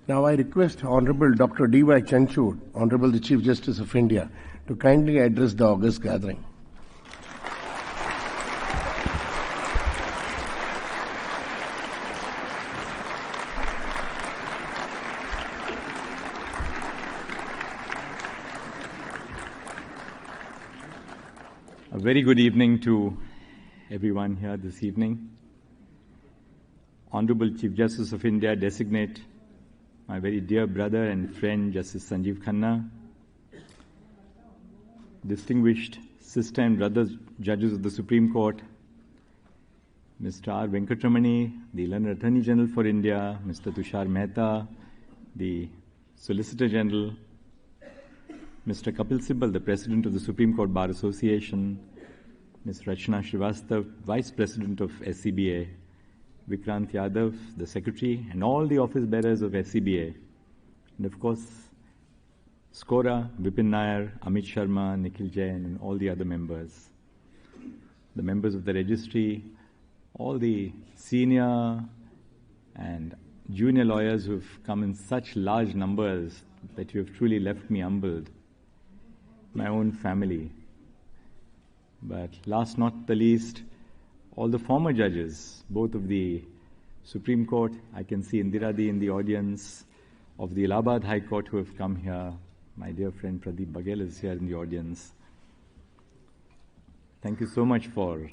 Now I request Honorable Dr. CJI Chandrachud, Honorable the Chief Justice of India, to kindly address the august gathering. A very good evening to everyone here this evening. Honorable Chief Justice of India designate, my very dear brother and friend Justice Sanjeev Khanna, distinguished sister and brothers judges of the Supreme Court, Mr. R. Venkatramani, the Learned Attorney General for India, Mr. Tushar Mehta, the Solicitor General, Mr. Kapil Sibal, the President of the Supreme Court Bar Association, Ms. Rachna Srivastav, Vice President of SCBA, Vikrant Yadav, the Secretary, and all the office bearers of SCBA, and of course, Skora, Vipin Nair, Amit Sharma, Nikhil Jain, and all the other members, the members of the registry, all the senior and junior lawyers who have come in such large numbers that you have truly left me humbled, my own family. But last not the least, all the former judges, both of the Supreme Court, I can see Indiradi in the audience, of the Allahabad High Court who have come here. My dear friend Pradeep Baghel is here in the audience. Thank you so much for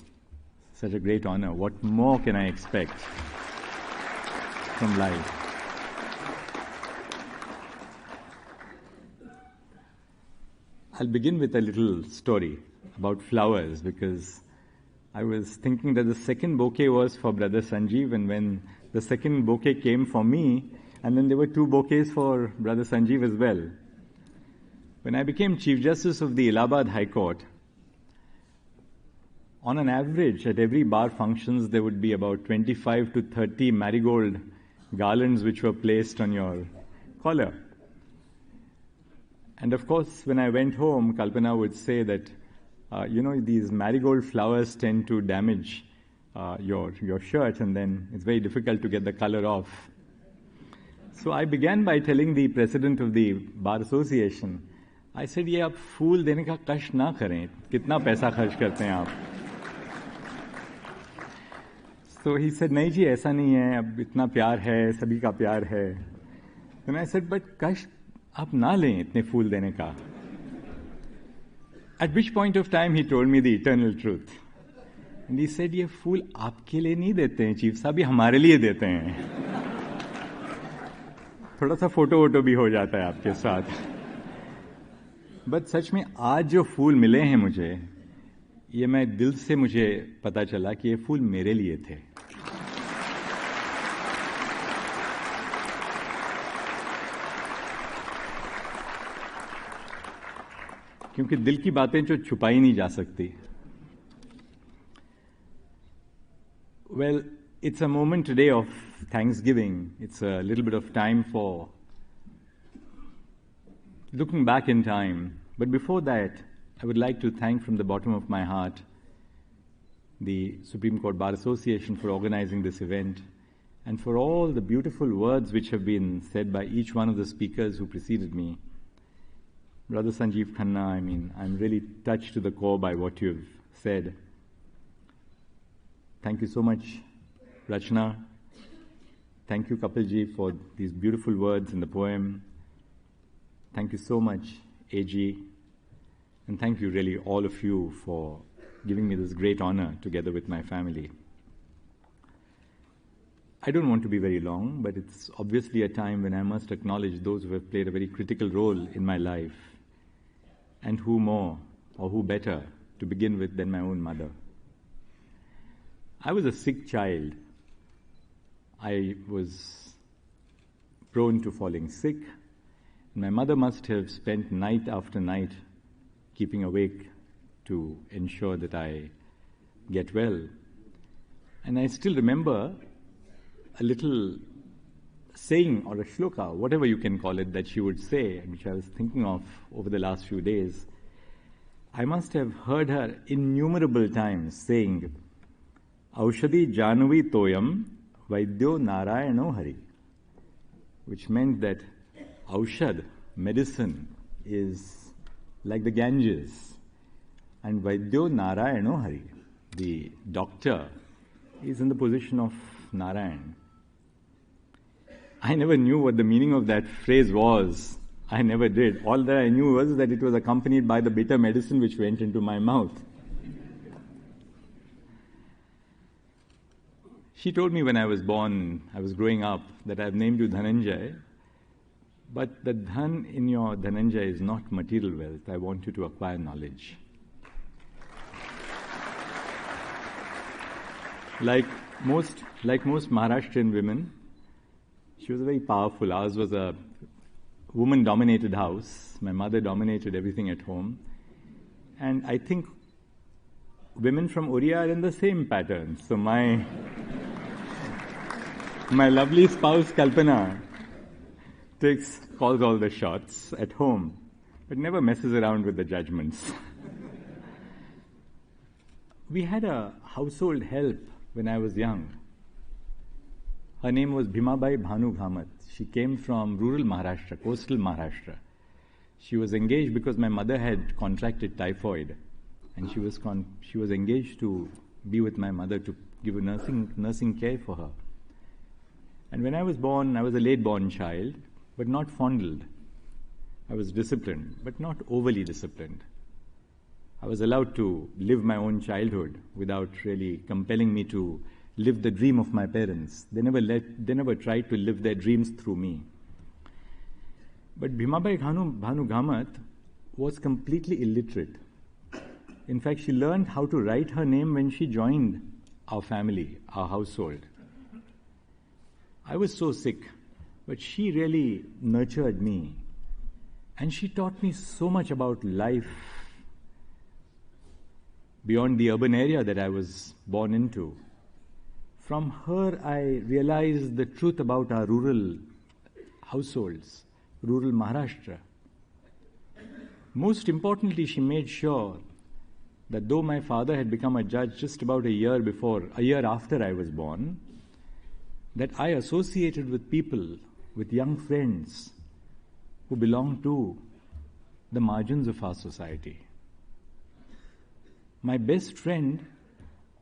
such a great honor. What more can I expect from life? I'll begin with a little story about flowers, because I was thinking that the second bouquet was for Brother Sanjeev, and when the second bouquet came for me, and then there were two bouquets for Brother Sanjeev as well. When I became Chief Justice of the Allahabad High Court, on an average, at every bar functions, there would be about 25 to 30 marigold garlands which were placed on your collar. And of course, when I went home, Kalpana would say that these marigold flowers tend to damage your shirt, and then it's very difficult to get the color off. So I began by telling the president of the Bar Association, I said, ये आप फूल देने का कष्ट ना करें, कितना पैसा खर्च करते हैं आप? So he said, नहीं जी, ऐसा नहीं है, अब इतना प्यार है, सभी का प्यार है. Then I said, but कष्ट आप ना लें इतने फूल देने का. At which point of time he told me the eternal truth. And he said, ये फूल आपके लिए नहीं देते हैं चीफ साहब, ये हमारे लिए देते हैं. थोड़ा सा फोटो वोटो भी हो जाता है आपके साथ. बट सच में आज जो फूल मिले हैं मुझे, ये मैं दिल से मुझे पता चला कि ये फूल मेरे लिए थे. क्योंकि दिल की बातें जो छुपाई नहीं जा सकती. Well, it's a moment today of Thanksgiving. It's a little bit of time for looking back in time. But before that, I would like to thank from the bottom of my heart the Supreme Court Bar Association for organizing this event, and for all the beautiful words which have been said by each one of the speakers who preceded me. Brother Sanjeev Khanna, I'm really touched to the core by what you've said. Thank you so much, Rachna. Thank you, Kapilji, for these beautiful words in the poem. Thank you so much, AG. And thank you, really, all of you, for giving me this great honor together with my family. I don't want to be very long, but it's obviously a time when I must acknowledge those who have played a very critical role in my life. And who more, or who better, to begin with than my own mother. I was a sick child. I was prone to falling sick. And my mother must have spent night after night keeping awake to ensure that I get well. And I still remember a little saying or a shloka, whatever you can call it, that she would say, which I was thinking of over the last few days. I must have heard her innumerable times saying, Aushadhi Janvi Toyam Vaidyo Narayano Hari. which meant that Aushad, medicine, is like the Ganges, and Vaidyo Narayano Hari, the doctor, is in the position of Narayan. I never knew what the meaning of that phrase was. I never did. All that I knew was that it was accompanied by the bitter medicine which went into my mouth. She told me when I was born, I was growing up, that I have named you Dhananjay, but the dhan in your Dhananjay is not material wealth. I want you to acquire knowledge. Like most Maharashtrian women, she was very powerful. Ours was a woman-dominated house. My mother dominated everything at home. And I think women from Oriya are in the same pattern. So my lovely spouse, Kalpana, calls all the shots at home, but never messes around with the judgments. We had a household help when I was young. Her name was Bhimabai Bhanu Ghamat. She came from rural Maharashtra, coastal Maharashtra. She was engaged because my mother had contracted typhoid, and she was engaged to be with my mother to give a nursing care for her. And when I was born, I was a late-born child, but not fondled. I was disciplined, but not overly disciplined. I was allowed to live my own childhood without really compelling me to live the dream of my parents. They never tried to live their dreams through me. But Bhimabai Bhanu Ghamat was completely illiterate. In fact, she learned how to write her name when she joined our family, our household. I was so sick, but she really nurtured me. And she taught me so much about life beyond the urban area that I was born into. From her, I realized the truth about our rural households, rural Maharashtra. Most importantly, she made sure that though my father had become a judge just about a year after I was born, that I associated with people, with young friends who belonged to the margins of our society. My best friend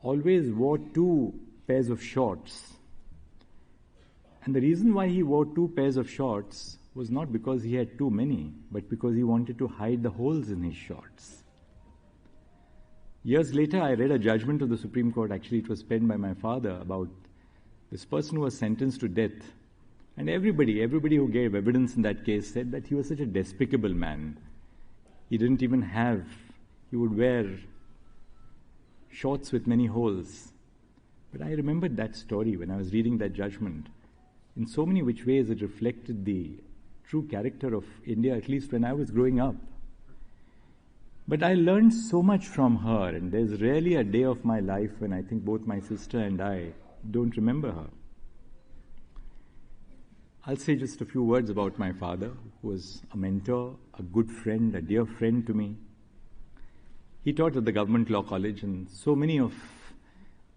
always wore 2 pairs of shorts. And the reason why he wore 2 pairs of shorts was not because he had too many, but because he wanted to hide the holes in his shorts. Years later, I read a judgment of the Supreme Court. Actually, it was penned by my father about this person who was sentenced to death. And everybody who gave evidence in that case said that he was such a despicable man. He would wear shorts with many holes. But I remembered that story when I was reading that judgment. In so many which ways it reflected the true character of India, at least when I was growing up. But I learned so much from her, and there's rarely a day of my life when I think both my sister and I don't remember her. I'll say just a few words about my father, who was a mentor, a good friend, a dear friend to me. He taught at the Government Law College, and so many of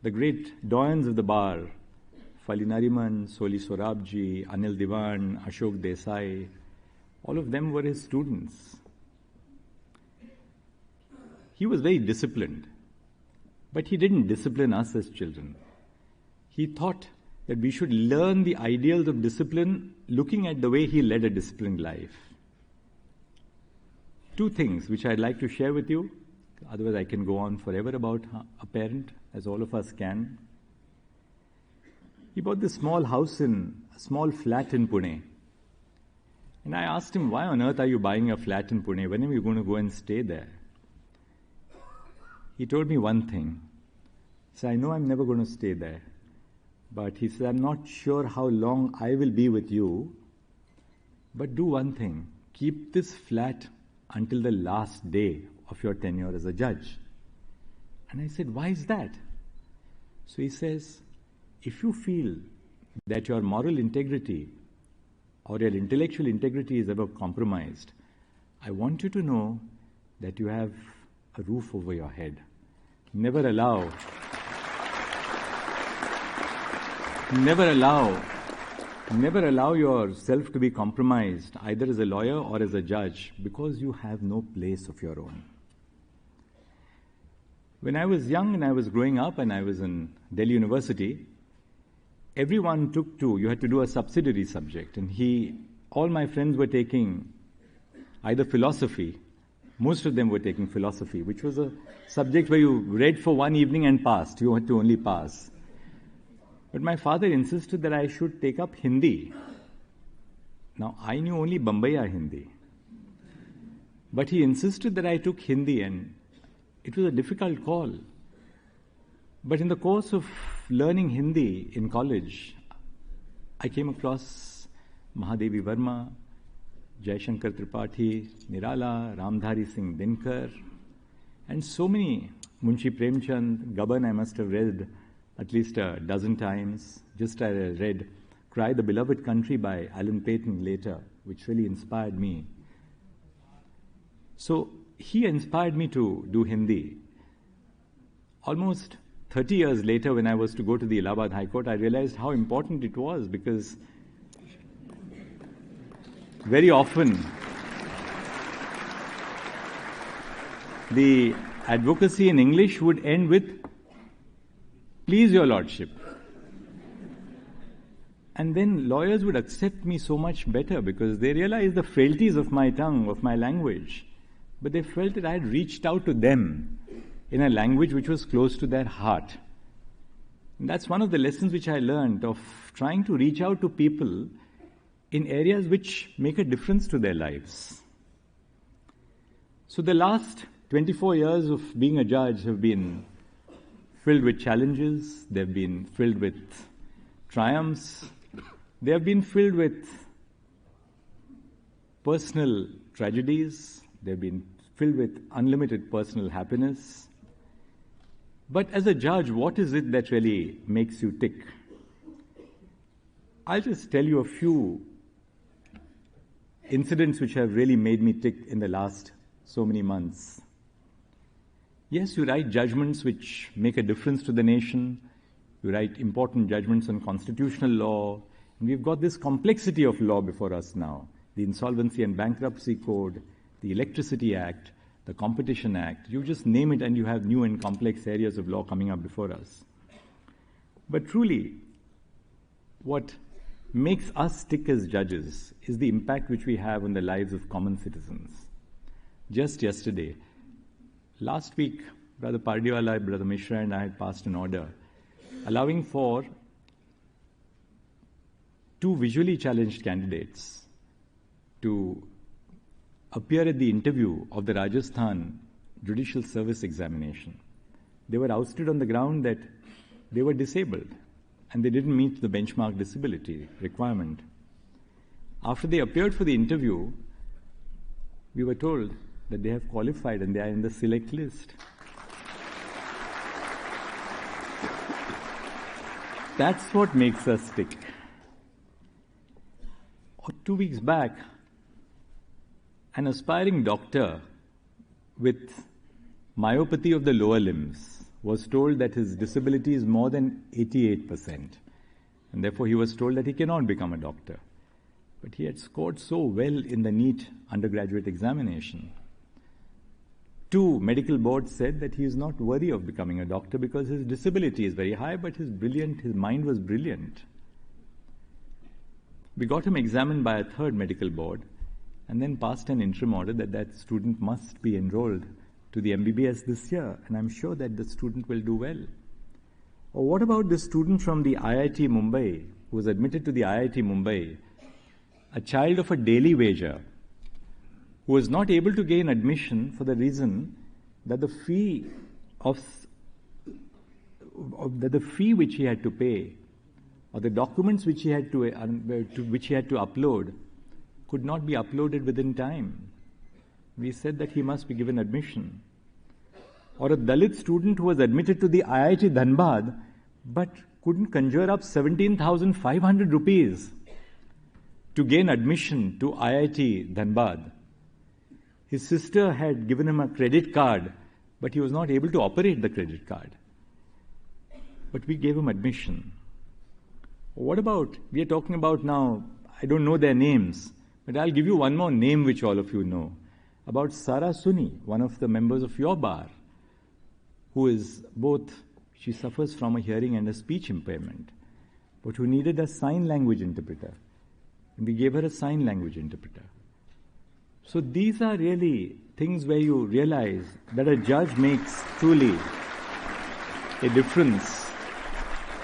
the great doyens of the bar, Fali Nariman, Soli Sorabji, Anil Diwan, Ashok Desai, all of them were his students. He was very disciplined, but he didn't discipline us as children. He thought that we should learn the ideals of discipline looking at the way he led a disciplined life. 2 things which I'd like to share with you, otherwise I can go on forever about a parent, as all of us can. He bought this small flat in Pune. And I asked him, why on earth are you buying a flat in Pune? When are you going to go and stay there? He told me one thing. He said, I know I'm never going to stay there. But he said, I'm not sure how long I will be with you. But do one thing. Keep this flat until the last day of your tenure as a judge. And I said, why is that? So he says, if you feel that your moral integrity or your intellectual integrity is ever compromised, I want you to know that you have a roof over your head. Never allow Never allow yourself to be compromised, either as a lawyer or as a judge, because you have no place of your own. When I was young and I was growing up and I was in Delhi University, everyone you had to do a subsidiary subject, and all my friends were taking either philosophy. Most of them were taking philosophy, which was a subject where you read for one evening and passed. You had to only pass. But my father insisted that I should take up Hindi. Now, I knew only Bombaya Hindi. But he insisted that I took Hindi, and it was a difficult call. But in the course of learning Hindi in college, I came across Mahadevi Verma, Jaishankar Tripathi, Nirala, Ramdhari Singh Dinkar, and so many. Munshi Premchand, Gaban I must have read at least a dozen times. Just I read Cry the Beloved Country by Alan Paton later, which really inspired me. So he inspired me to do Hindi. Almost 30 years later, when I was to go to the Allahabad High Court, I realized how important it was, because very often the advocacy in English would end with, "Please, Your Lordship." And then lawyers would accept me so much better because they realized the frailties of my tongue, of my language. But they felt that I had reached out to them in a language which was close to their heart. And that's one of the lessons which I learned, of trying to reach out to people in areas which make a difference to their lives. So the last 24 years of being a judge have been filled with challenges, they've been filled with triumphs, they have been filled with personal tragedies, they've been filled with unlimited personal happiness. But as a judge, what is it that really makes you tick? I'll just tell you a few incidents which have really made me tick in the last so many months. Yes, you write judgments which make a difference to the nation. You write important judgments on constitutional law. And we've got this complexity of law before us now. The Insolvency and Bankruptcy Code, the Electricity Act, the Competition Act. You just name it and you have new and complex areas of law coming up before us. But truly, what makes us tick as judges is the impact which we have on the lives of common citizens. Just yesterday, last week, Brother Pardiwala, Brother Mishra and I had passed an order allowing for 2 visually challenged candidates to appear at the interview of the Rajasthan Judicial Service Examination. They were ousted on the ground that they were disabled and they didn't meet the benchmark disability requirement. After they appeared for the interview, we were told that they have qualified and they are in the select list. That's what makes us tick. 2 weeks back, an aspiring doctor with myopathy of the lower limbs was told that his disability is more than 88%. And therefore he was told that he cannot become a doctor. But he had scored so well in the NEET undergraduate examination. 2 medical boards said that he is not worthy of becoming a doctor because his disability is very high, but his mind was brilliant. We got him examined by a 3rd medical board and then passed an interim order that student must be enrolled to the MBBS this year, and I'm sure that the student will do well. Or what about the student from the IIT Mumbai, who was admitted to the IIT Mumbai, a child of a daily wager, who was not able to gain admission for the reason that the fee which he had to pay, or the documents which he had to upload, could not be uploaded within time. We said that he must be given admission. Or a Dalit student who was admitted to the IIT Dhanbad but couldn't conjure up 17,500 rupees to gain admission to IIT Dhanbad. His sister had given him a credit card, but he was not able to operate the credit card. But we gave him admission. What about, we are talking about now, I don't know their names, but I'll give you one more name which all of you know. About Sara Suni, one of the members of your bar, who is both, she suffers from a hearing and a speech impairment, but who needed a sign language interpreter. And we gave her a sign language interpreter. So these are really things where you realize that a judge makes truly a difference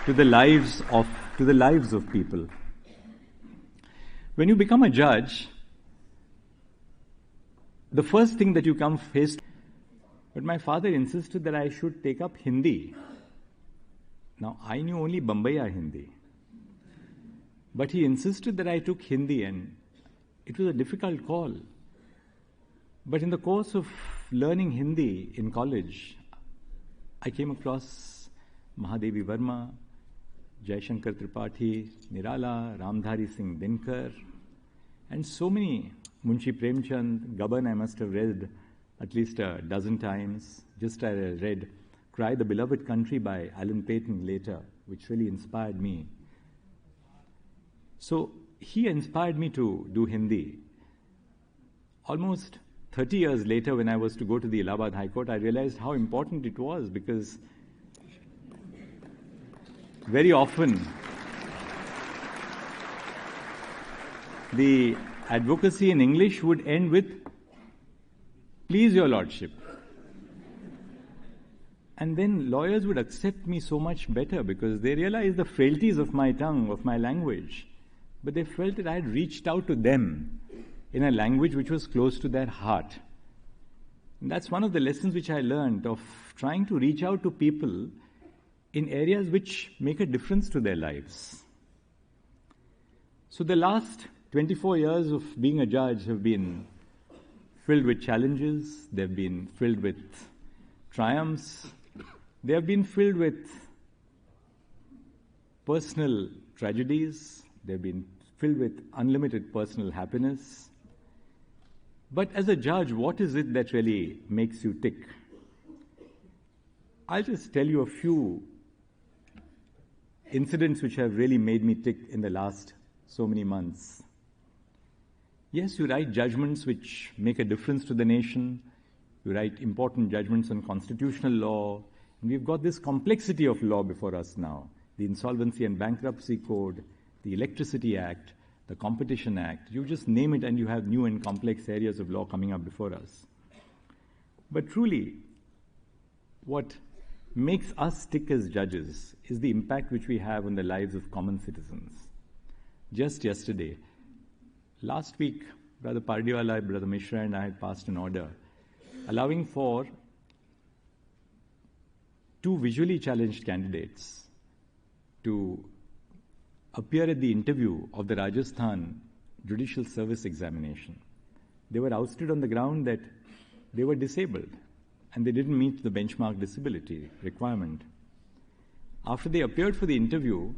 to the lives of people. When you become a judge, the first thing that you come faced, but my father insisted that I should take up Hindi. Now, I knew only Bombaya Hindi. But he insisted that I took Hindi, and it was a difficult call. But in the course of learning Hindi in college, I came across Mahadevi Verma, Jaishankar Tripathi, Nirala, Ramdhari Singh Dinkar, and so many. Munshi Premchand, Gaban I must have read at least a dozen times. Just I read Cry the Beloved Country by Alan Paton later, which really inspired me. So he inspired me to do Hindi. Almost 30 years later, when I was to go to the Allahabad High Court, I realized how important it was, because very often the advocacy in English would end with, "Please, Your Lordship." And then lawyers would accept me so much better because they realized the frailties of my tongue, of my language. But they felt that I had reached out to them in a language which was close to their heart. And that's one of the lessons which I learned, of trying to reach out to people in areas which make a difference to their lives. So the last 24 years of being a judge have been filled with challenges, they've been filled with triumphs, they have been filled with personal tragedies, they've been filled with unlimited personal happiness. But as a judge, what is it that really makes you tick? I'll just tell you a few incidents which have really made me tick in the last so many months. Yes, you write judgments which make a difference to the nation. You write important judgments on constitutional law. And we've got this complexity of law before us now. The Insolvency and Bankruptcy Code, the Electricity Act, the Competition Act. You just name it and you have new and complex areas of law coming up before us. But truly, what makes us tick as judges is the impact which we have on the lives of common citizens. Just yesterday, last week, Brother Pardiwala, Brother Mishra and I had passed an order allowing for 2 visually challenged candidates to appear at the interview of the Rajasthan Judicial Service Examination. They were ousted on the ground that they were disabled and they didn't meet the benchmark disability requirement. After they appeared for the interview,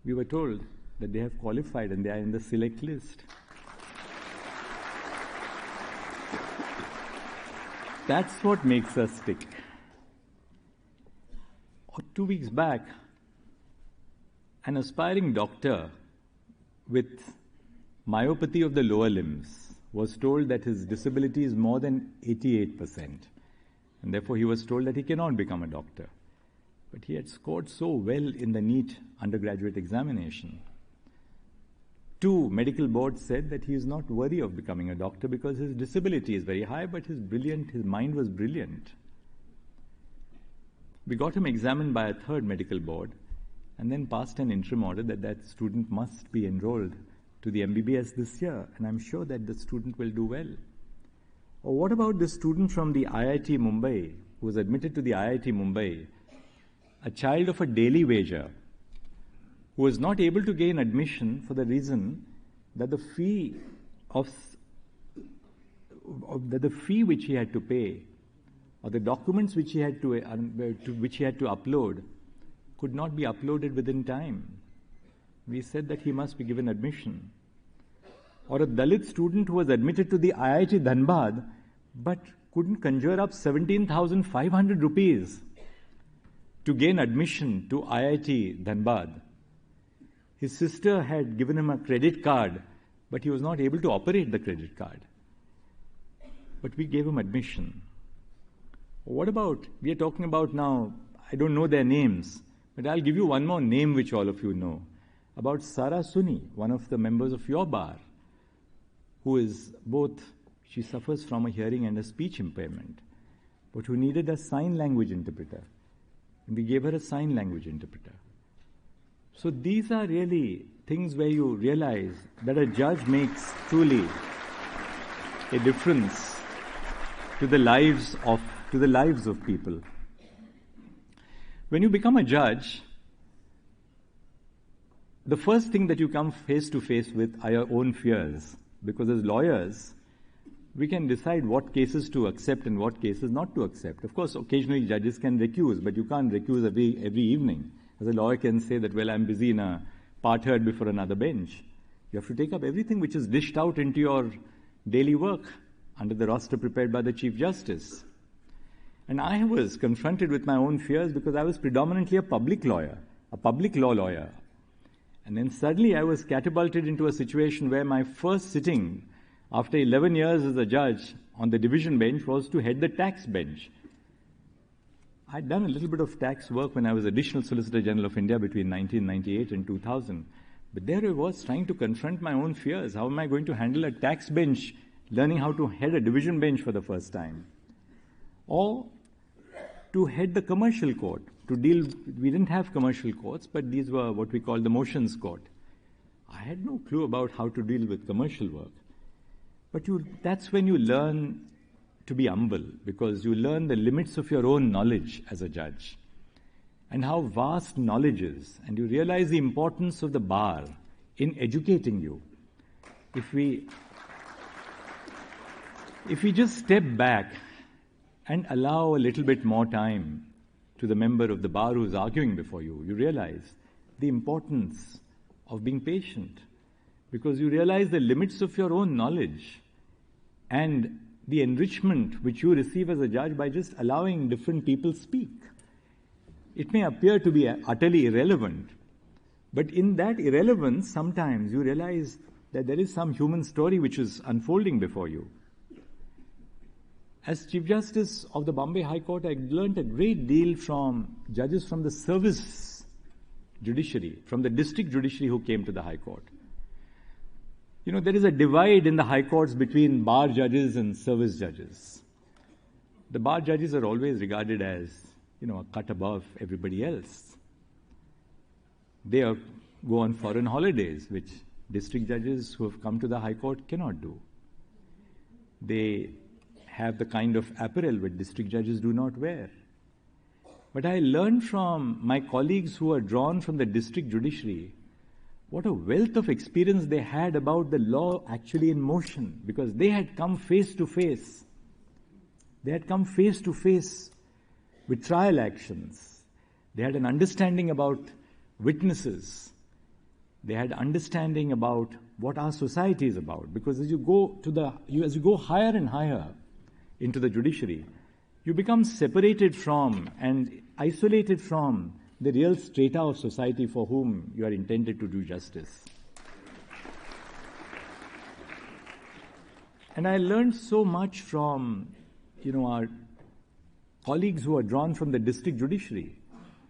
we were told that they have qualified and they are in the select list. That's what makes us tick. 2 weeks back, an aspiring doctor with myopathy of the lower limbs was told that his disability is more than 88%, and therefore he was told that he cannot become a doctor. But he had scored so well in the NEET undergraduate examination. 2 medical boards said that he is not worthy of becoming a doctor because his disability is very high, but his mind was brilliant. We got him examined by a 3rd medical board and then passed an interim order that that student must be enrolled to the MBBS this year, and I'm sure that the student will do well. Or what about the student from the IIT Mumbai who was admitted to the IIT Mumbai, a child of a daily wager, who was not able to gain admission for the reason that the fee which he had to pay, or the documents which he had to upload, could not be uploaded within time. We said that he must be given admission. Or a Dalit student who was admitted to the IIT Dhanbad but couldn't conjure up 17,500 rupees to gain admission to IIT Dhanbad. His sister had given him a credit card, but he was not able to operate the credit card. But we gave him admission. What about, we are talking about now, I don't know their names, but I'll give you one more name which all of you know. About Sara Suni, one of the members of your bar, who is both, she suffers from a hearing and a speech impairment, but who needed a sign language interpreter. And we gave her a sign language interpreter. So these are really things where you realize that a judge makes truly a difference to the lives of people. When you become a judge, the first thing that you come face to face with are your own fears, because as lawyers, we can decide what cases to accept and what cases not to accept. Of course, occasionally judges can recuse, but you can't recuse every evening. As a lawyer can say that, well, I'm busy in a part heard before another bench. You have to take up everything which is dished out into your daily work under the roster prepared by the Chief Justice. And I was confronted with my own fears because I was predominantly a public lawyer, a public law lawyer. And then suddenly I was catapulted into a situation where my first sitting after 11 years as a judge on the division bench was to head the tax bench. I'd done a little bit of tax work when I was Additional Solicitor General of India between 1998 and 2000. But there I was trying to confront my own fears. How am I going to handle a tax bench, learning how to head a division bench for the first time? Or to head the commercial court, to deal, we didn't have commercial courts, but these were what we call the motions court. I had no clue about how to deal with commercial work. But that's when you learn to be humble, because you learn the limits of your own knowledge as a judge and how vast knowledge is, and you realize the importance of the bar in educating you. If we just step back and allow a little bit more time to the member of the bar who's arguing before you, you realize the importance of being patient, because you realize the limits of your own knowledge and the enrichment which you receive as a judge by just allowing different people speak. It may appear to be utterly irrelevant, but in that irrelevance, sometimes you realize that there is some human story which is unfolding before you. As Chief Justice of the Bombay High Court, I learned a great deal from judges from the service judiciary, from the district judiciary who came to the High Court. You know, there is a divide in the High Courts between bar judges and service judges. The bar judges are always regarded as, a cut above everybody else. They go on foreign holidays, which district judges who have come to the High Court cannot do. They have the kind of apparel which district judges do not wear. But I learned from my colleagues who are drawn from the district judiciary what a wealth of experience they had about the law actually in motion, because they had come face to face. They had come face to face with trial actions. They had an understanding about witnesses. They had understanding about what our society is about. Because as you go higher and higher into the judiciary, you become separated from and isolated from the real strata of society for whom you are intended to do justice. And I learned so much from, our colleagues who are drawn from the district judiciary.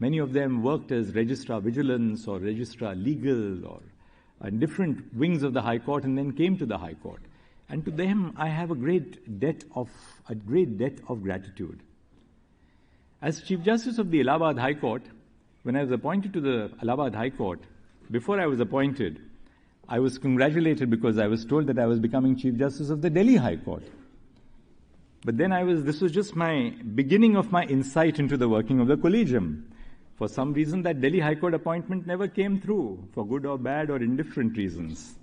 Many of them worked as Registrar Vigilance or Registrar Legal or in different wings of the High Court and then came to the High Court. And to them, I have a great debt of gratitude. As Chief Justice of the Allahabad High Court, when I was appointed to the Allahabad High Court, before I was appointed, I was congratulated because I was told that I was becoming Chief Justice of the Delhi High Court. But then this was just my beginning of my insight into the working of the collegium. For some reason, that Delhi High Court appointment never came through, for good or bad or indifferent reasons.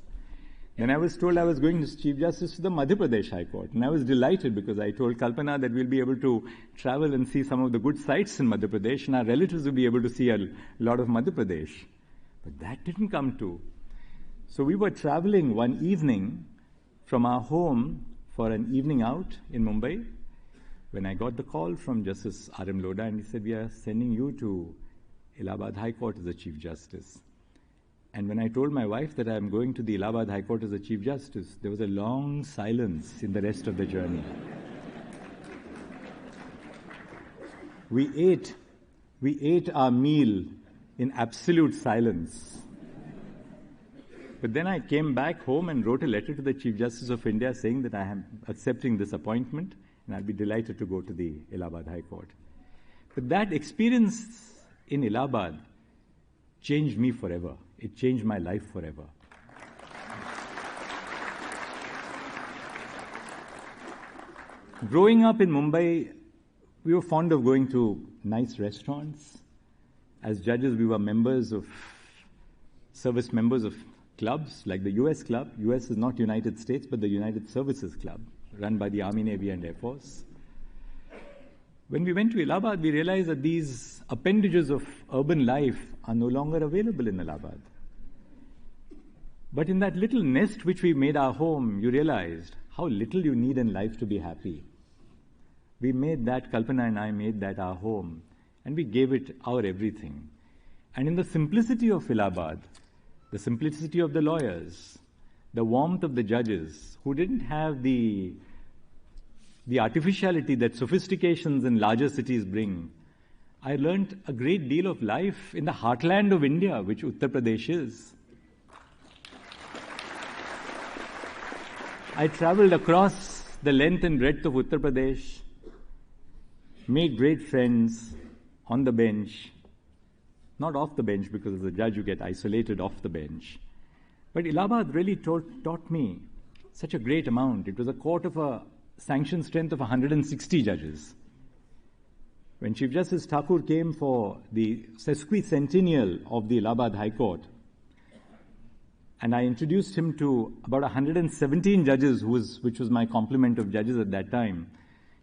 Then I was told I was going as Chief Justice to the Madhya Pradesh High Court. And I was delighted because I told Kalpana that we'll be able to travel and see some of the good sites in Madhya Pradesh, and our relatives will be able to see a lot of Madhya Pradesh. But that didn't come true. So we were traveling one evening from our home for an evening out in Mumbai when I got the call from Justice R.M. Lodha, and he said, we are sending you to Allahabad High Court as the Chief Justice. And when I told my wife that I'm going to the Allahabad High Court as a Chief Justice, there was a long silence in the rest of the journey. We ate our meal in absolute silence. But then I came back home and wrote a letter to the Chief Justice of India saying that I am accepting this appointment and I'll be delighted to go to the Allahabad High Court. But that experience in Allahabad changed me forever. It changed my life forever. Growing up in Mumbai, we were fond of going to nice restaurants. As judges, we were service members of clubs like the US Club. US is not United States, but the United Services Club, run by the Army, Navy, and Air Force. When we went to Allahabad, we realized that these appendages of urban life are no longer available in Allahabad. But in that little nest which we made our home, you realized how little you need in life to be happy. We made that, Kalpana and I made that our home, and we gave it our everything. And in the simplicity of Allahabad, the simplicity of the lawyers, the warmth of the judges, who didn't have the artificiality that sophistications in larger cities bring, I learnt a great deal of life in the heartland of India, which Uttar Pradesh is. I travelled across the length and breadth of Uttar Pradesh, made great friends on the bench, not off the bench, because as a judge you get isolated off the bench. But Allahabad really taught me such a great amount. It was a court of a sanctioned strength of 160 judges. When Chief Justice Thakur came for the sesquicentennial of the Allahabad High Court, and I introduced him to about 117 judges, which was my complement of judges at that time,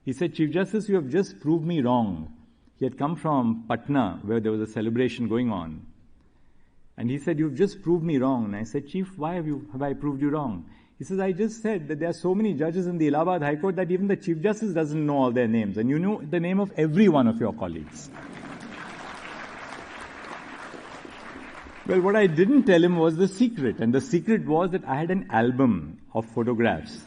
he said, "Chief Justice, you have just proved me wrong." He had come from Patna, where there was a celebration going on. And he said, "You've just proved me wrong." And I said, "Chief, why have I proved you wrong?" He says, "I just said that there are so many judges in the Allahabad High Court that even the Chief Justice doesn't know all their names. And you know the name of every one of your colleagues." Well, what I didn't tell him was the secret. And the secret was that I had an album of photographs.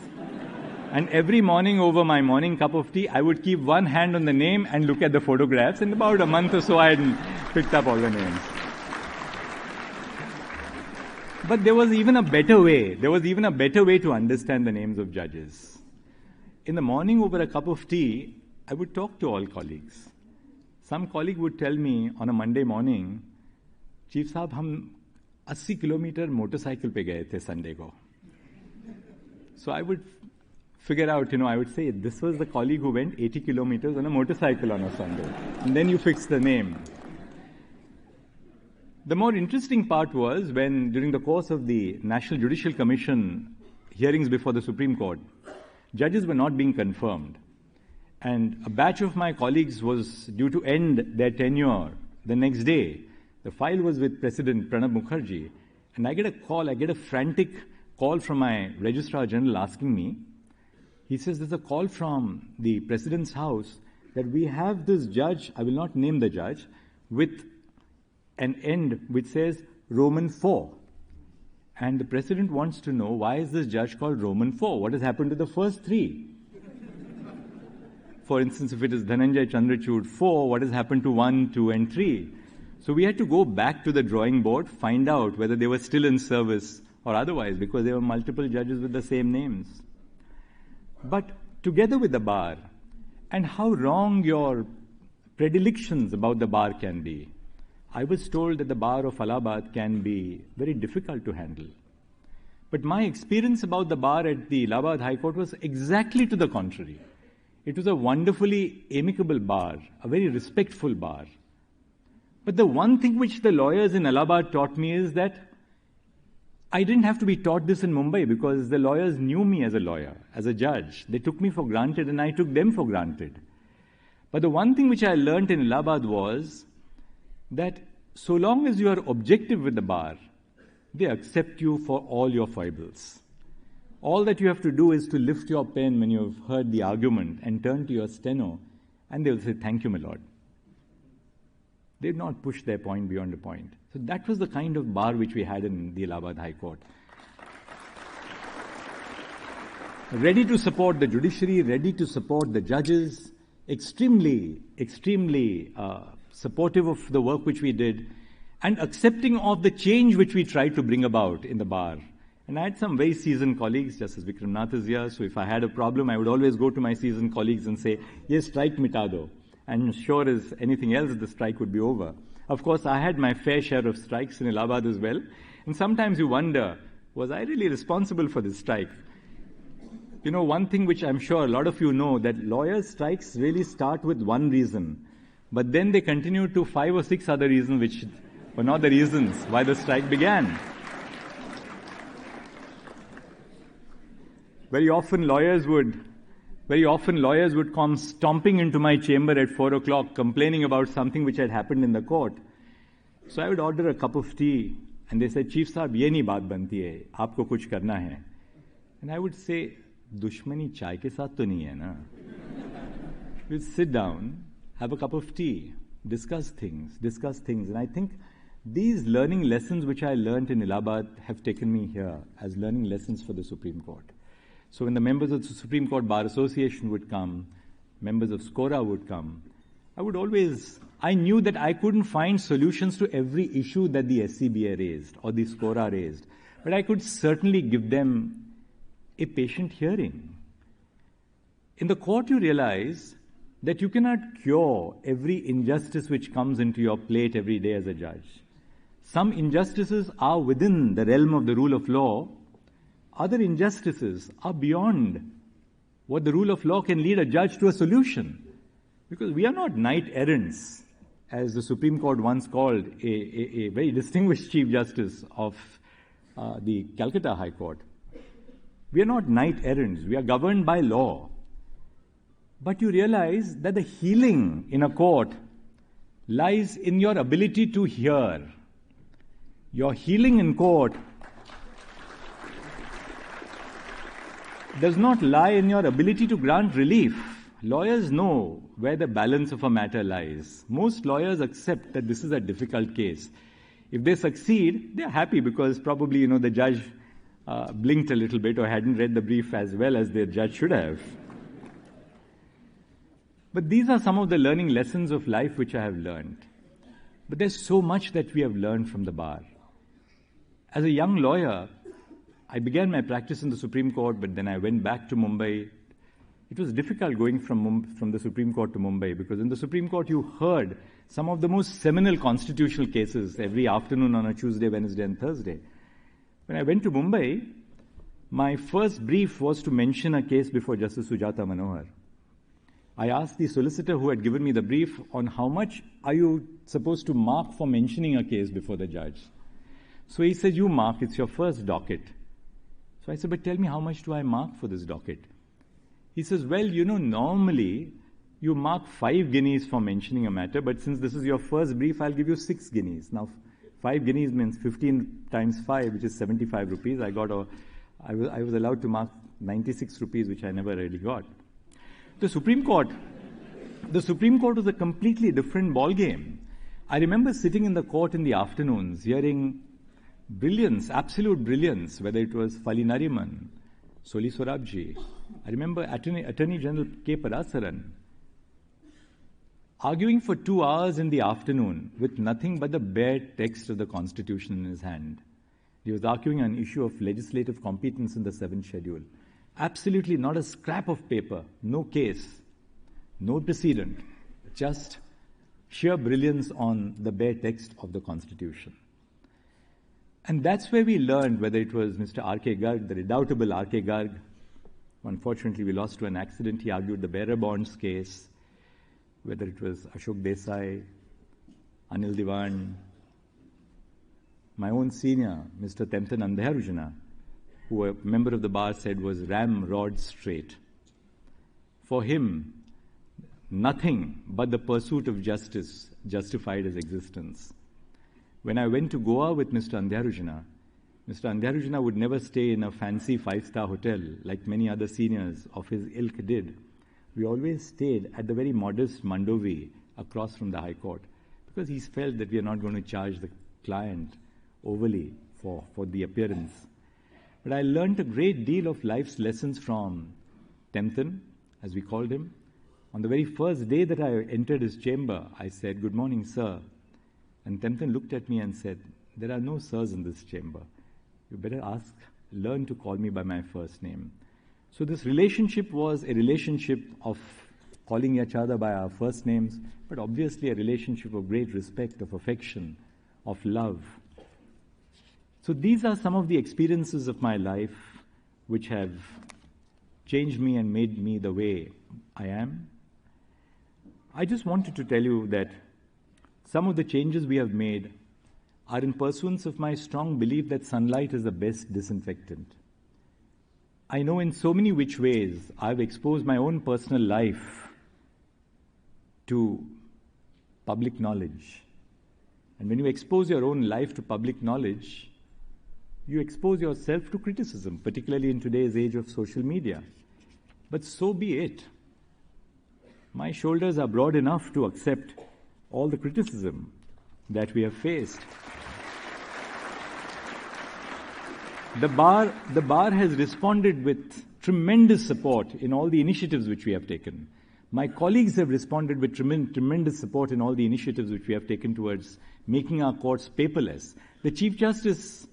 And every morning over my morning cup of tea, I would keep one hand on the name and look at the photographs. And about a month or so, I had picked up all the names. But there was even a better way. There was even a better way to understand the names of judges. In the morning over a cup of tea, I would talk to all colleagues. Some colleague would tell me on a Monday morning, "Chief Saab, hum 80 kilometer motorcycle pe gaye the Sunday ko." So I would figure out, I would say, this was the colleague who went 80 kilometers on a motorcycle on a Sunday. And then you fix the name. The more interesting part was when, during the course of the National Judicial Commission hearings before the Supreme Court, judges were not being confirmed. And a batch of my colleagues was due to end their tenure the next day. The file was with President Pranab Mukherjee. And I get a frantic call from my Registrar General asking me, he says, "There's a call from the President's house that we have this judge," I will not name the judge, "with an end which says Roman 4. And the President wants to know, why is this judge called Roman 4? What has happened to the first 3? For instance, if it is CJI Chandrachud 4, what has happened to 1, 2, and 3? So we had to go back to the drawing board, find out whether they were still in service or otherwise, because there were multiple judges with the same names. But together with the bar, and how wrong your predilections about the bar can be, I was told that the bar of Allahabad can be very difficult to handle. But my experience about the bar at the Allahabad High Court was exactly to the contrary. It was a wonderfully amicable bar, a very respectful bar. But the one thing which the lawyers in Allahabad taught me is that I didn't have to be taught this in Mumbai, because the lawyers knew me as a lawyer, as a judge. They took me for granted and I took them for granted. But the one thing which I learnt in Allahabad was that so long as you are objective with the bar, they accept you for all your foibles. All that you have to do is to lift your pen when you have heard the argument and turn to your steno, and they will say, "Thank you, my lord." They did not push their point beyond a point. So that was the kind of bar which we had in the Allahabad High Court. Ready to support the judiciary, ready to support the judges, extremely supportive of the work which we did, and accepting of the change which we tried to bring about in the bar. And I had some very seasoned colleagues, Justice Vikramnath is here, so if I had a problem, I would always go to my seasoned colleagues and say, yes, strike mita do. And sure as anything else, the strike would be over. Of course, I had my fair share of strikes in Allahabad as well. And sometimes you wonder, was I really responsible for this strike? You know, one thing which I'm sure a lot of you know, that lawyers' strikes really start with one reason. But then they continue to 5 or 6 other reasons which were not the reasons why the strike began. Very often lawyers would come stomping into my chamber at 4 o'clock complaining about something which had happened in the court. So I would order a cup of tea and they said, Chief Saab, ye nahi baat banti hai, aapko kuch karna hai. And I would say, dushmani chai ke saath to nahi hai na. We'd sit down, have a cup of tea, discuss things. And I think these learning lessons which I learned in Allahabad have taken me here as learning lessons for the Supreme Court. So when the members of the Supreme Court Bar Association would come, members of SCORA would come, I knew that I couldn't find solutions to every issue that the SCBA raised or the SCORA raised, but I could certainly give them a patient hearing. In the court, you realize that you cannot cure every injustice which comes into your plate every day as a judge. Some injustices are within the realm of the rule of law. Other injustices are beyond what the rule of law can lead a judge to a solution. Because we are not knight errants, as the Supreme Court once called a very distinguished Chief Justice of the Calcutta High Court. We are not knight errants. We are governed by law. But you realize that the healing in a court lies in your ability to hear. Your healing in court does not lie in your ability to grant relief. Lawyers know where the balance of a matter lies. Most lawyers accept that this is a difficult case. If they succeed, they're happy because probably, the judge blinked a little bit or hadn't read the brief as well as the judge should have. But these are some of the learning lessons of life which I have learned. But there's so much that we have learned from the bar. As a young lawyer, I began my practice in the Supreme Court, but then I went back to Mumbai. It was difficult going from the Supreme Court to Mumbai because in the Supreme Court you heard some of the most seminal constitutional cases every afternoon on a Tuesday, Wednesday and Thursday. When I went to Mumbai, my first brief was to mention a case before Justice Sujata Manohar. I asked the solicitor who had given me the brief on how much are you supposed to mark for mentioning a case before the judge. So he said, you mark, it's your first docket. So I said, but tell me, how much do I mark for this docket? He says, well, normally you mark 5 guineas for mentioning a matter, but since this is your first brief, I'll give you 6 guineas. Now, 5 guineas means 15 times 5, which is 75 rupees. I was allowed to mark 96 rupees, which I never really got. The Supreme Court was a completely different ballgame. I remember sitting in the court in the afternoons, hearing brilliance, absolute brilliance, whether it was Fali Nariman, Soli Sorabji. I remember Attorney General K. Parasaran arguing for 2 hours in the afternoon with nothing but the bare text of the Constitution in his hand. He was arguing an issue of legislative competence in the 7th schedule. Absolutely not a scrap of paper, no case, no precedent, just sheer brilliance on the bare text of the Constitution. And that's where we learned, whether it was Mr. R.K. Garg, the redoubtable R.K. Garg. Unfortunately, we lost to an accident. He argued the bearer bonds case, whether it was Ashok Desai, Anil Diwan, my own senior, Mr. Temten Andhyarujana, who a member of the bar said was ramrod straight. For him, nothing but the pursuit of justice justified his existence. When I went to Goa with Mr. Andhyarujana would never stay in a fancy 5-star hotel like many other seniors of his ilk did. We always stayed at the very modest Mandovi across from the High Court because he's felt that we are not going to charge the client overly for the appearance. But I learned a great deal of life's lessons from Tempton, as we called him. On the very first day that I entered his chamber, I said, "Good morning, sir." And Tempton looked at me and said, "There are no sirs in this chamber. You better learn to call me by my first name." So this relationship was a relationship of calling each other by our first names, but obviously a relationship of great respect, of affection, of love. So these are some of the experiences of my life which have changed me and made me the way I am. I just wanted to tell you that some of the changes we have made are in pursuance of my strong belief that sunlight is the best disinfectant. I know in so many which ways I've exposed my own personal life to public knowledge. And when you expose your own life to public knowledge, you expose yourself to criticism, particularly in today's age of social media. But so be it. My shoulders are broad enough to accept all the criticism that we have faced. The bar has responded with tremendous support in all the initiatives which we have taken. My colleagues have responded with tremendous support in all the initiatives which we have taken towards making our courts paperless. The Chief Justice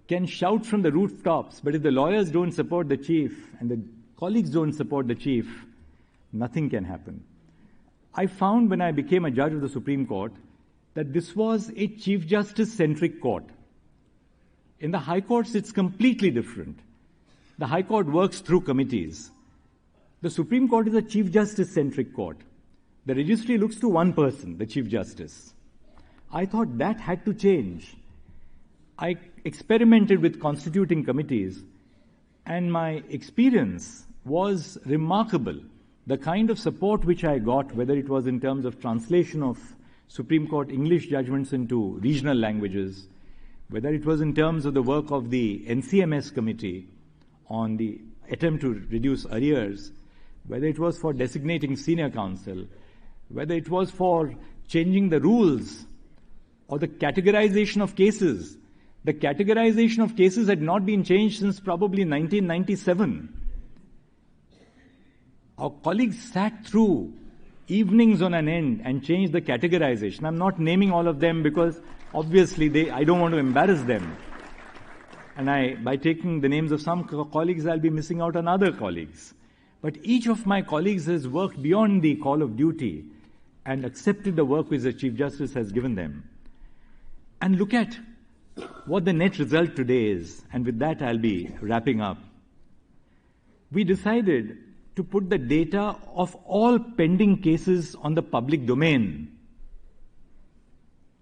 can shout from the rooftops, but if the lawyers don't support the Chief and the colleagues don't support the Chief, nothing can happen. I found when I became a judge of the Supreme Court that this was a Chief Justice-centric court. In the High Courts, it's completely different. The High Court works through committees. The Supreme Court is a Chief Justice-centric court. The registry looks to one person, the Chief Justice. I thought that had to change. I experimented with constituting committees, and my experience was remarkable. The kind of support which I got, whether it was in terms of translation of Supreme Court English judgments into regional languages, whether it was in terms of the work of the NCMS committee on the attempt to reduce arrears, whether it was for designating senior counsel, whether it was for changing the rules or the categorization of cases. The categorization of cases had not been changed since probably 1997. Our colleagues sat through evenings on an end and changed the categorization. I'm not naming all of them because obviously I don't want to embarrass them. And by taking the names of some colleagues, I'll be missing out on other colleagues. But each of my colleagues has worked beyond the call of duty and accepted the work which the Chief Justice has given them. And look at what the net result today is. And with that, I'll be wrapping up. We decided to put the data of all pending cases on the public domain.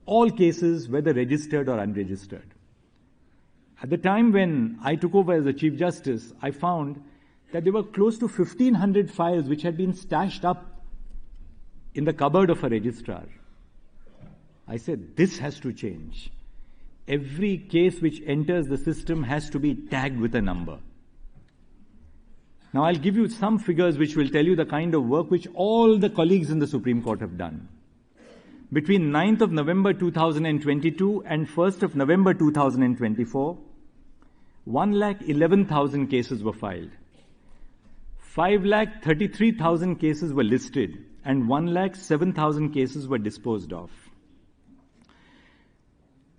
All cases, whether registered or unregistered. At the time when I took over as the Chief Justice, I found that there were close to 1,500 files which had been stashed up in the cupboard of a registrar. I said, this has to change. Every case which enters the system has to be tagged with a number. Now I'll give you some figures which will tell you the kind of work which all the colleagues in the Supreme Court have done. Between 9th of November 2022 and 1st of November 2024, 1,11,000 cases were filed. 5,33,000 cases were listed and 1,07,000 cases were disposed of.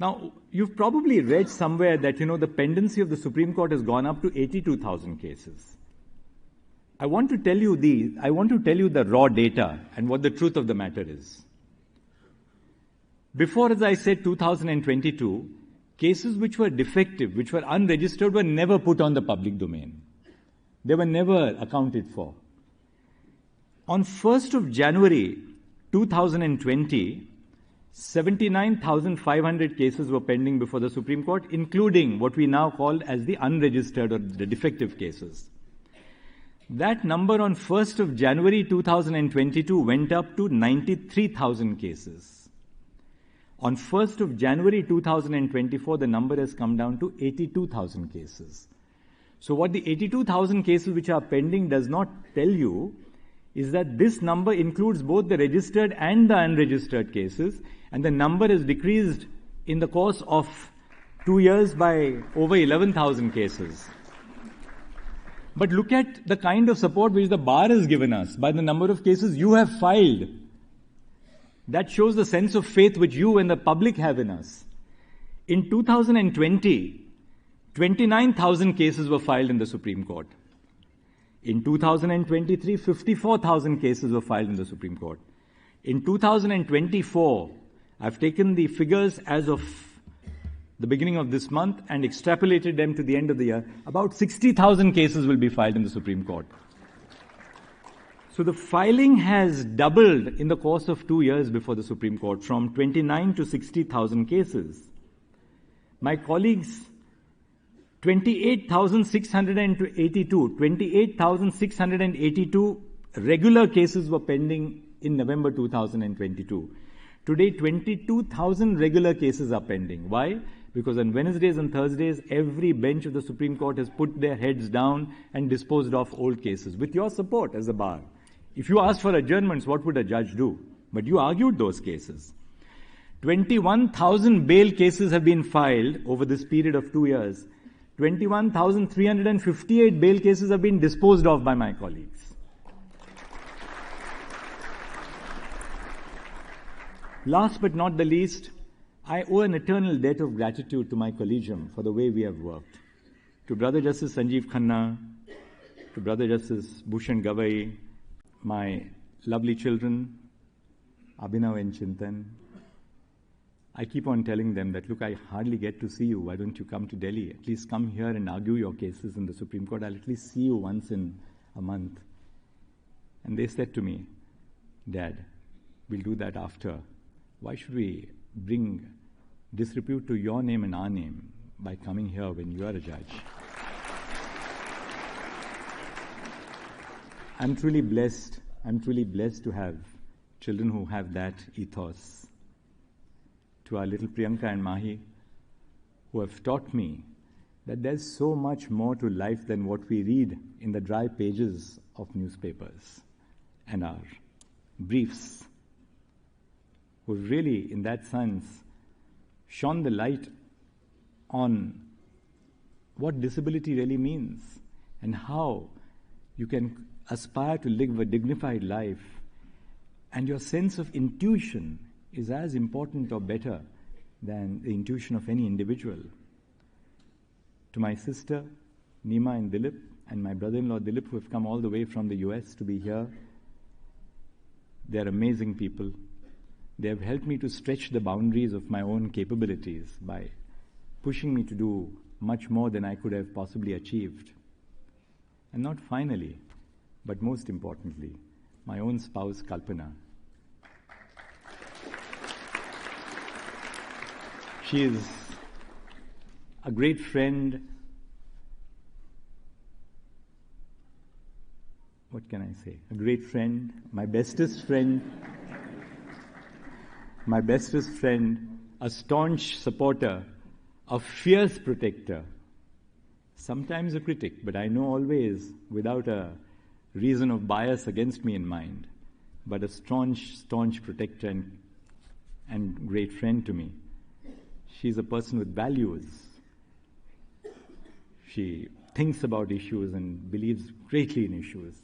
Now, you've probably read somewhere that, the pendency of the Supreme Court has gone up to 82,000 cases. I want to tell you the raw data and what the truth of the matter is. Before, as I said, 2022, cases which were defective, which were unregistered, were never put on the public domain. They were never accounted for. On 1st of January 2020, 79,500 cases were pending before the Supreme Court, including what we now call as the unregistered or the defective cases. That number on 1st of January 2022 went up to 93,000 cases. On 1st of January 2024, the number has come down to 82,000 cases. So what the 82,000 cases which are pending does not tell you is that this number includes both the registered and the unregistered cases, and the number has decreased in the course of 2 years by over 11,000 cases. But look at the kind of support which the bar has given us by the number of cases you have filed. That shows the sense of faith which you and the public have in us. In 2020, 29,000 cases were filed in the Supreme Court. In 2023, 54,000 cases were filed in the Supreme Court. In 2024, I've taken the figures as of the beginning of this month and extrapolated them to the end of the year. About 60,000 cases will be filed in the Supreme Court. So the filing has doubled in the course of 2 years before the Supreme Court, from 29 to 60,000 cases. My colleagues, 28,682 regular cases were pending in November 2022. Today, 22,000 regular cases are pending. Why? Because on Wednesdays and Thursdays, every bench of the Supreme Court has put their heads down and disposed of old cases, with your support as a bar. If you asked for adjournments, what would a judge do? But you argued those cases. 21,000 bail cases have been filed over this period of 2 years. 21,358 bail cases have been disposed of by my colleagues. Last but not the least, I owe an eternal debt of gratitude to my collegium for the way we have worked. To Brother Justice Sanjeev Khanna, to Brother Justice Bhushan Gavai, my lovely children, Abhinav and Chintan. I keep on telling them that, look, I hardly get to see you. Why don't you come to Delhi? At least come here and argue your cases in the Supreme Court. I'll at least see you once in a month. And they said to me, Dad, we'll do that after. Why should we bring disrepute to your name and our name by coming here when you are a judge? I'm truly blessed to have children who have that ethos. To our little Priyanka and Mahi, who have taught me that there's so much more to life than what we read in the dry pages of newspapers and our briefs, who really, in that sense, shone the light on what disability really means and how you can aspire to live a dignified life, and your sense of intuition is as important or better than the intuition of any individual. To my sister, Nima and Dilip, and my brother-in-law Dilip, who have come all the way from the US to be here, they're amazing people. They have helped me to stretch the boundaries of my own capabilities by pushing me to do much more than I could have possibly achieved. And not finally, but most importantly, my own spouse, Kalpana. She is a great friend. What can I say? A great friend, my bestest friend, a staunch supporter, a fierce protector, sometimes a critic, but I know always without a reason of bias against me in mind, but a staunch protector and great friend to me. She's a person with values. She thinks about issues and believes greatly in issues.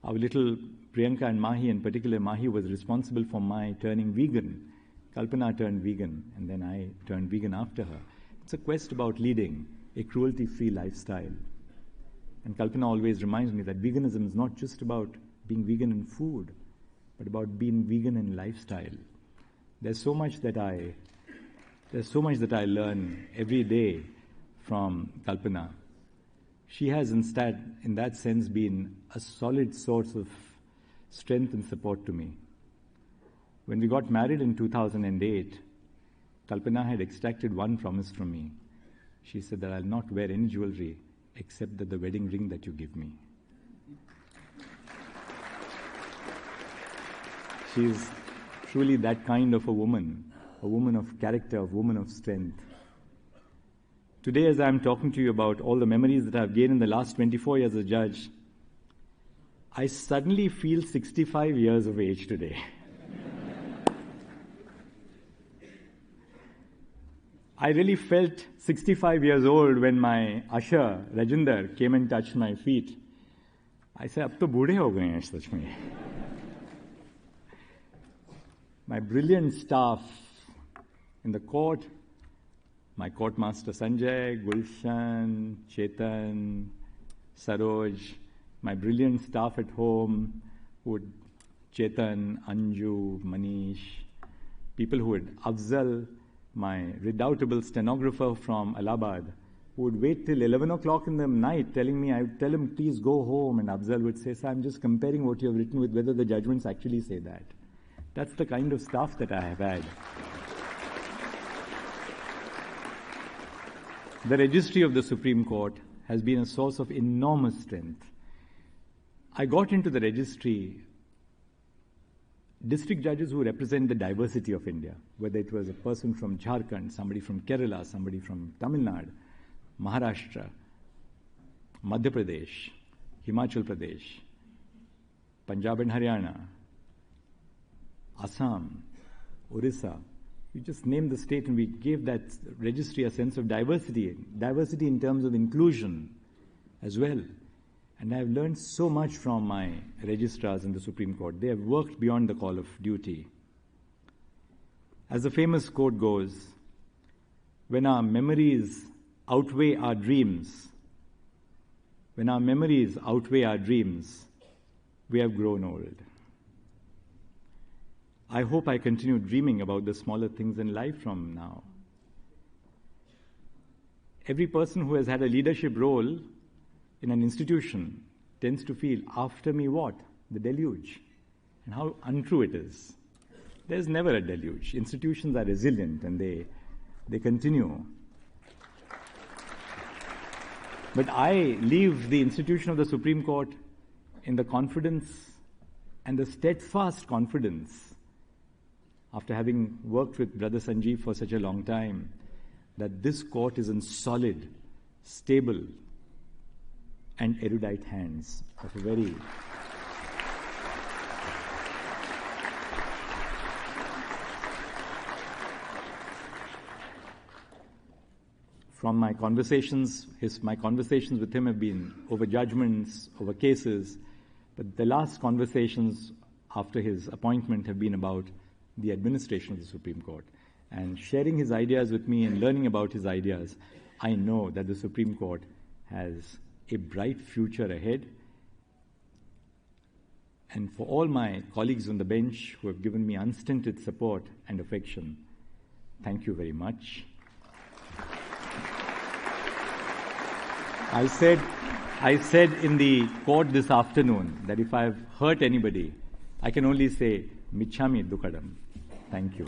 Our little Priyanka and Mahi, in particular Mahi, was responsible for my turning vegan. Kalpana turned vegan, and then I turned vegan after her. It's a quest about leading a cruelty-free lifestyle. And Kalpana always reminds me that veganism is not just about being vegan in food, but about being vegan in lifestyle. There's so much that I learn every day from Kalpana. She has instead, in that sense, been a solid source of strength and support to me. When we got married in 2008, Kalpana had extracted one promise from me. She said that I'll not wear any jewelry except that the wedding ring that you give me. She's truly that kind of a woman of character, a woman of strength. Today, as I'm talking to you about all the memories that I've gained in the last 24 years as a judge, I suddenly feel 65 years of age today. I really felt 65 years old when my usher, Rajinder, came and touched my feet. I said, अब तो बूढ़े हो गए हैं सच में. My brilliant staff in the court, my court master Sanjay, Gulshan, Chetan, Saroj, my brilliant staff at home, Chetan, Anju, Manish, people who would, Afzal, my redoubtable stenographer from Allahabad, who would wait till 11 o'clock in the night telling me, I would tell him, please go home, and Afzal would say, sir, I'm just comparing what you have written with whether the judgments actually say that. That's the kind of staff that I have had. The registry of the Supreme Court has been a source of enormous strength. I got into the registry district judges who represent the diversity of India, whether it was a person from Jharkhand, somebody from Kerala, somebody from Tamil Nadu, Maharashtra, Madhya Pradesh, Himachal Pradesh, Punjab and Haryana, Assam, Orissa. You just name the state and we gave that registry a sense of diversity in terms of inclusion as well. And I've learned so much from my registrars in the Supreme Court. They have worked beyond the call of duty. As the famous quote goes, when our memories outweigh our dreams, we have grown old. I hope I continue dreaming about the smaller things in life from now. Every person who has had a leadership role in an institution tends to feel, after me what? The deluge. And how untrue it is. There's never a deluge. Institutions are resilient and they continue. But I leave the institution of the Supreme Court in the confidence and the steadfast confidence, after having worked with Brother Sanjeev for such a long time, that this court is in solid, stable, and erudite hands of a very from my conversations with him have been over judgments, over cases, but the last conversations after his appointment have been about the administration of the Supreme Court. And sharing his ideas with me and learning about his ideas, I know that the Supreme Court has a bright future ahead. And for all my colleagues on the bench who have given me unstinted support and affection, thank you very much. I said in the court this afternoon that if I have hurt anybody, I can only say, Michhami Dukkadam. Thank you.